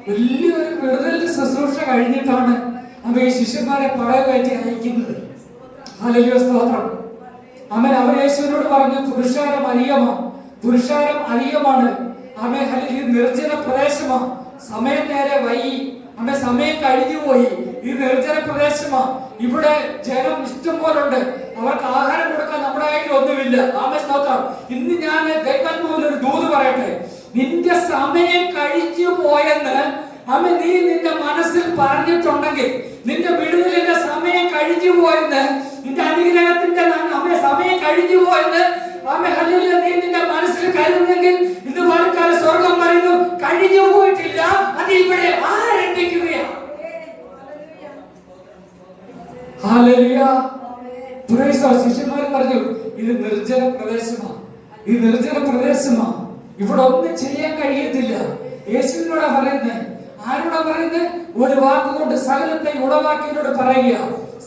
വലിയൊരു വിടുതൽ ശുശ്രൂഷ കഴിഞ്ഞിട്ടാണ് അമ്മ ഈ ശിഷ്യന്മാരെ പടക കയറ്റി അയക്കുന്നത്. ഹല്ലേലൂയ, സ്തോത്രം. അമ്മ അവർ യേശുവിനോട് പറഞ്ഞു, പുരുഷാരം അധികമാണ്. അമ്മ ഹല്ലേലൂയ, നിർജ്ജന പ്രദേശമാ, സമയം നേരെ വൈകി, അമ്മ സമയം കഴിഞ്ഞു പോയി, ഈ നിർജ്ജന പ്രദേശമാ, ഇവിടെ ജനം ഇഷ്ടം പോലുണ്ട്, അവർക്ക് ആഹാരം കൊടുക്കാൻ നമ്മുടെ കയ്യിൽ ഒന്നുമില്ല. ആമേ, സ്തോത്രം. ഇന്ന് ഞാൻ ദൈവാത്മാവിനൊരു ദൂത് പറയട്ടെ. നിന്റെ സമയം കഴിഞ്ഞു പോയെന്ന് അമ്മ നീ നിന്റെ മനസ്സിൽ പറഞ്ഞിട്ടുണ്ടെങ്കിൽ, നിന്റെ വിടുതലിന്റെ സമയം കഴിഞ്ഞു പോയെന്ന്, നിന്റെ അനുഗ്രഹത്തിന്റെ അമ്മ സമയം കഴിഞ്ഞു പോയെന്ന് ആമേ ഹല്ലേലൂയ നീ നിന്റെ മനസ്സിൽ കരുതുന്നെങ്കിൽ, ഇന്ന് വാഴ്ക്കാല സ്വർഗം പറയുന്നു കഴിഞ്ഞു പോയിട്ടില്ല, അത് ഇവിടെ ആരംഭിക്കുകയാണ്. Hallelujah, praise the Lord. ശിഷ്യന്മാർ പറഞ്ഞു, ഇത് നിർജ്ജന പ്രദേശമാണ്, ഈ നിർജ്ജന പ്രദേശമാണ്, ഇവിടെ ഒന്നും ചെയ്യാൻ കഴിയത്തില്ല. യേശുവിനോടാ പറയുന്നത്. ആരോടാ പറയുന്നത്? ഒരു വാക്കുകൊണ്ട് സകലത്തെ ഉളവാക്കിയവരോട് പറയുക,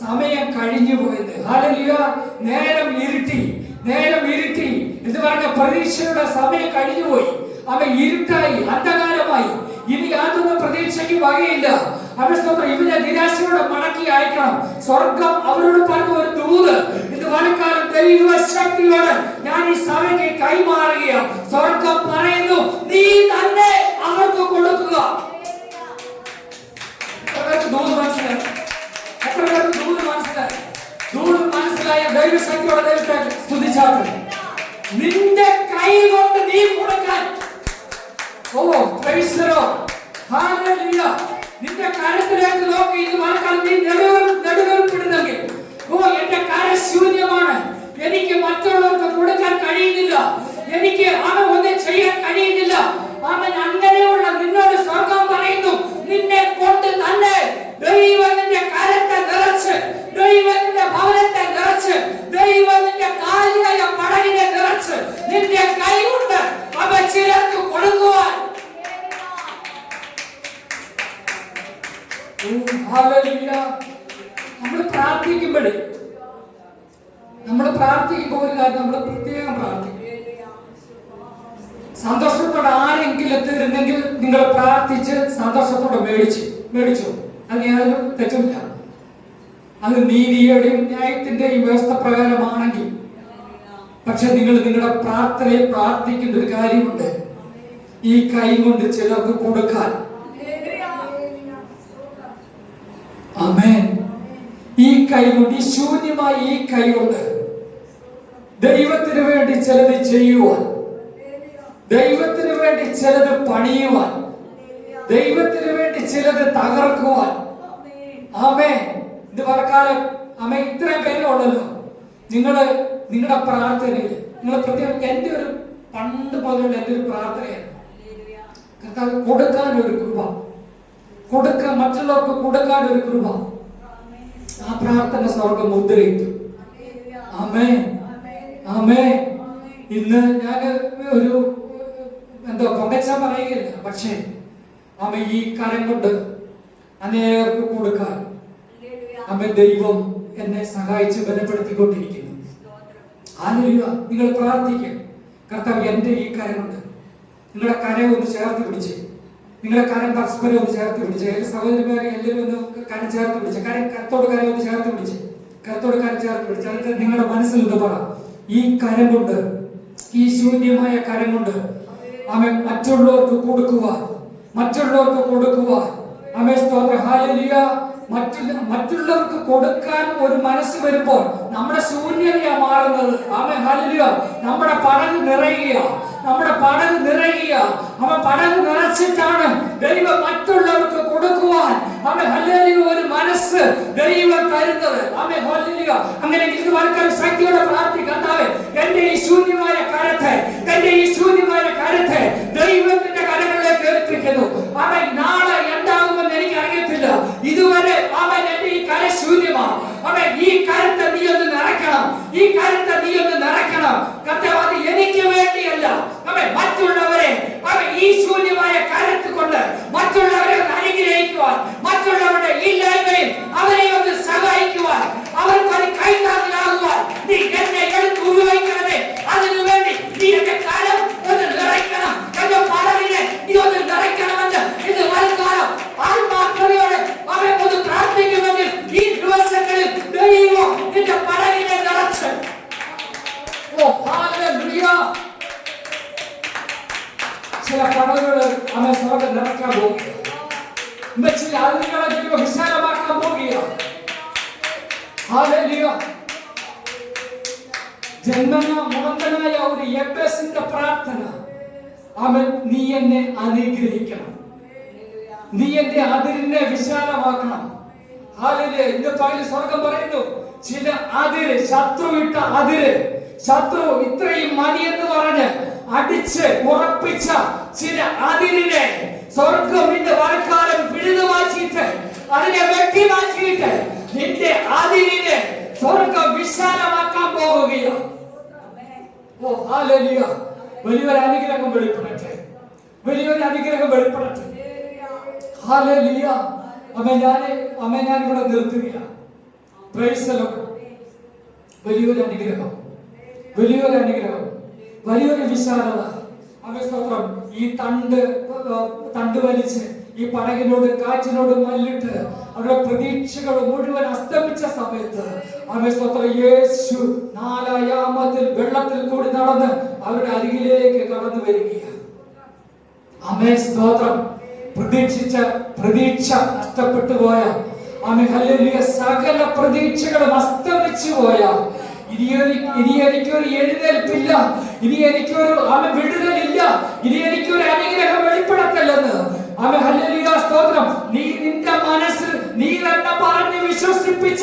സമയം കഴിഞ്ഞു പോയത്. ഹല്ലേലൂയ, നേരം ഇരുട്ടി എന്ന് പറഞ്ഞ പ്രതീക്ഷയുടെ സമയം കഴിഞ്ഞുപോയി. അവ ഇരുട്ടായി, അന്ധകാരമായി, ഇനി യാതൊന്നും പ്രതീക്ഷയ്ക്ക് വകയില്ല. അവസ്ഥോത്രം. ഇവരെ നിരാശയോടെ മടക്കി അയക്കണം. സ്വർഗം അവരോട് പറഞ്ഞ ഒരു ദൂത് ഇത് വനക്കാലം ദൈവശക്തിയോട് ഞാൻ ഈ സഭയ്ക്ക് കൈമാറുകയാണ്. സ്വർഗം പറയുന്നു, നീ തന്നെ അവർക്ക് കൊടുക്കുക. ദൂത് മനസ്സിലായ ദൈവശക്തിയോടെ ദൈവത്തെ സ്തുതിച്ചാട്ടെ. നിന്റെ കൈ കൊണ്ട് നീ കൊടുക്കാൻ. ഓ, പ്രൈസ് ദി ലോർഡ്. ഹല്ലേലൂയ. നിന്റെ കരത്തിലേക്ക് നോക്കി ഇത് മറക്കാൻ നീ നെടുവേർപ്പെടുന്നെങ്കിൽ, ഓ എന്റെ കരം ശൂന്യമാണ്, എനിക്ക് മറ്റുള്ളവർക്ക് കൊടുക്കാൻ കഴിയുന്നില്ല, എനിക്ക് ഒന്നും ചെയ്യാൻ കഴിയുന്നില്ല, അവൻ അങ്ങനെയുള്ള നിന്നോട് സ്വർഗം പറയുന്നു, നിന്നെ കൊണ്ട് തന്നെ ദൈവത്തിന്റെ കരത്തെ നിറച്ച്, ദൈവത്തിന്റെ ഭവനത്തെ നിറച്ച്, ദൈവത്തിന്റെ കാലിയായ പടകിനെ നിറച്ച് നിന്റെ കൈ കൊണ്ട് അവ ചിലർക്ക് കൊടുക്കുവാൻ. നമ്മൾ പ്രാർത്ഥിക്കുമ്പോൾ ഒരു കാര്യം നമ്മൾ പ്രത്യേകം പ്രാർത്ഥിക്കും. സന്തോഷത്തോടെ ആരെങ്കിലും തരുന്നെങ്കിൽ നിങ്ങൾ പ്രാർത്ഥിച്ച് സന്തോഷത്തോടെ മേടിച്ചു. അത് യാതൊരു തെറ്റുമില്ല. അത് നീതിയുടെയും ന്യായത്തിന്റെയും വ്യവസ്ഥ പ്രകാരമാണെങ്കിൽ. പക്ഷെ നിങ്ങൾ നിങ്ങളുടെ പ്രാർത്ഥനയിൽ പ്രാർത്ഥിക്കേണ്ട ഒരു കാര്യമുണ്ട്. ഈ കൈ കൊണ്ട് ചിലർക്ക് കൊടുക്കാൻ. ആമേൻ. ഈ കൈ കൊണ്ട്, ഈ ശൂന്യമായ ഈ കൈ കൊണ്ട് ദൈവത്തിന് വേണ്ടി ചിലത് ചെയ്യുവാൻ, ദൈവത്തിന് വേണ്ടി ചിലത് പണിയുവാൻ, ദൈവത്തിന് വേണ്ടി ചിലത് തകർക്കുവാൻ. ആമേൻ. ഇത് വർക്കാലം ആമേൻ. ഇത്രയും പേരുള്ളല്ലോ. നിങ്ങളുടെ പ്രാർത്ഥനയിൽ നിങ്ങൾ പ്രത്യേകം, എന്റെ ഒരു പണ്ട് മുതലുള്ള എന്റെ ഒരു പ്രാർത്ഥനയാണ്, കർത്താവ് കൊടുക്കാൻ ഒരു കൃപ, മറ്റുള്ളവർക്ക് കൊടുക്കാൻ ഒരു കൃപ. ആ പ്രാർത്ഥന സ്വർഗം മുദ്രയിട്ടു. ആമേൻ, ആമേൻ. ഇന്ന് ഞാൻ ഒരു പൊങ്ങച്ച പറയുകയില്ല, പക്ഷേ അമ്മ ഈ കരം കൊണ്ട് അനേകർക്ക് കൊടുക്കാൻ അമ്മ ദൈവം എന്നെ സഹായിച്ച് ബലപ്പെടുത്തിക്കൊണ്ടിരിക്കുന്നു. ഹല്ലേലൂയ. നിങ്ങൾ പ്രാർത്ഥിക്കുക, കർത്താവ് എന്റെ ഈ കരം കൊണ്ട്, നിങ്ങളുടെ കരം ഒന്ന് ചേർത്ത് പിടിച്ച്, നിങ്ങളുടെ കരം പരസ്പരം ഒന്ന് ചേർത്ത് പിടിച്ച്, എല്ലാ സഹോദരന്മാരെ എല്ലാവരും ഒന്ന് കരം ചേർത്ത് പിടിച്ച്, കരത്തോട് കരം ഒന്ന് ചേർത്ത് പിടിച്ച്, അതിന് നിങ്ങളുടെ മനസ്സിൽ ഇത് പറ, ഈ കരം കൊണ്ട്, ഈ ശൂന്യമായ കരം കൊണ്ട് അവൻ മറ്റുള്ളവർക്ക് കൊടുക്കുവാൻ. ആമേൻ, സ്തോത്രം. ഹല്ലേലൂയ. മറ്റുള്ളവർക്ക് കൊടുക്കാൻ ഒരു മനസ്സ് വരുമ്പോൾ നമ്മുടെ ശൂന്യതയാ മാറുന്നത്. ആമേൻ, ഹല്ലേലൂയ. നമ്മുടെ പടക് നിറയുക. അവൻ പടക് നിറച്ചിട്ടാണ് ദൈവം മറ്റുള്ളവർക്ക് കൊടുക്കുവാൻ. ആമേൻ, ഹല്ലേലൂയ. ഒരു മനസ്സ് ദൈവം തരുന്നത്. ആമേൻ, ഹല്ലേലൂയ. അങ്ങനെ ഇത് വളരെ ശക്തിയോടെ പ്രാർത്ഥിക്കുക. കർത്താവേ, എന്റെ ഈ ശൂന്യമായ കരത്തെ ദൈവത്തിന്റെ കരങ്ങളിലേക്ക് ഏൽപ്പിക്കുന്നു. ആമേൻ. നാളെ എന്താകുമെന്ന് എനിക്ക് അറിയത്തില്ല. ഇതുവരെ ആമേൻ എന്റെ ഈ കര ശൂന്യമാണ്. ആമേൻ. ഈ കരത്തെ നീ ഒന്ന് നിറയ്ക്കണം. കർത്താവ്, അത് എനിക്ക് വേണ്ടിയല്ല, ആമേൻ, മറ്റുള്ളവരെ ഈ ശൂന്യമായ കരത്ത് കൊണ്ട് മറ്റുള്ളവരെ അനുഗ്രഹിക്കുവാൻ, മറ്റുള്ളവരുടെ ഇല്ലായ്മയും അവരെ ഒന്ന് സഹായിക്കുവാൻ, അവർക്ക് ഒരു കൈത്താങ്ങലാകുവാൻ നീ എന്നെ എടുത്ത് ഉപയോഗിക്കണമേ. അതിനുവേണ്ടി നീ എന്റെ കരം ഒന്ന് നിറയ്ക്കണം, എന്റെ പടവിനെ നീ ഒന്ന് നിറയ്ക്കണമെന്ന് സ്വർഗം നിറയ്ക്കാൻ പോകുക. ഉമ്മച്ചിയുടെ അതിരുകളെ ദൈവം വിശാലമാക്കാൻ പോകുക. ഹല്ലേലൂയ. ജന്മന മുടന്തനായ ഒരു യബ്ബേസിന്റെ പ്രാർത്ഥന, അവൻ നീ എന്നെ അനുഗ്രഹിക്കണം, നീ എന്റെ അതിരിനെ വിശാലമാക്കണം. ഹല്ലേലൂയ. ഇന്ന് പകൽ സ്വർഗം പറയുന്നു, ചില അതിര്, ശത്രു ഇട്ട അതിര്, ശത്രു ഇത്രയും മതി എന്ന് പറഞ്ഞ് അടിച്ച് ഉറപ്പിച്ച ചില അതിരിനെ സ്വർഗം ഇന്ന് വാഴ്ക്കാലം പിഴുതു മാറ്റിയിട്ട്, അതിനെ വെട്ടി മാറ്റിയിട്ട് നിന്റെ അതിരിനെ സ്വർഗം വിശാലമാക്കാൻ പോകുകയാണ്. ഓ ഹല്ലേലൂയ. വലിയൊരു അനുഗ്രഹം വെളിപ്പെടട്ടെ, വലിയൊരു അനുഗ്രഹം വെളിപ്പെടട്ടെ. ഹല്ലേലൂയ. ഞാൻ ഇവിടെ നിർത്തുകയാണ്. Praise the Lord. വലിയൊരു അനുഗ്രഹം, വലിയൊരു അനുഗ്രഹം, വലിയൊരു വിശാലത. സ്തോത്രം. ഈ തണ്ട് വലിച്ച് ഈ പടകിനോട് കാറ്റിനോട് മല്ലിട്ട് അവരുടെ പ്രതീക്ഷകൾ മുഴുവൻ അസ്തമിച്ച സമയത്ത് സ്തോത്രം, യേശു 4 യാമത്തിൽ വെള്ളത്തിൽ കൂടി നടന്ന് അവരുടെ അരികിലേക്ക് കടന്നു വരികയാണ്. സ്തോത്രം. പ്രതീക്ഷ നഷ്ടപ്പെട്ടു പോയ ഹല്ലേലൂയ, സകല പ്രതീക്ഷകളും അസ്തമിച്ചു പോയ, ഇനി എനിക്കൊരു എഴുന്നേൽപ്പില്ല, ഇനി എനിക്കൊരു വിടുതലില്ല, ഇനി എനിക്കൊരു അനുഗ്രഹം വെളിപ്പെടത്തില്ലെന്ന് ഹല്ലേലൂയ സ്തോത്രം, നീ നിന്റെ മനസ്സിൽ നീ തന്നെ പറഞ്ഞ് വിശ്വസിപ്പിച്ച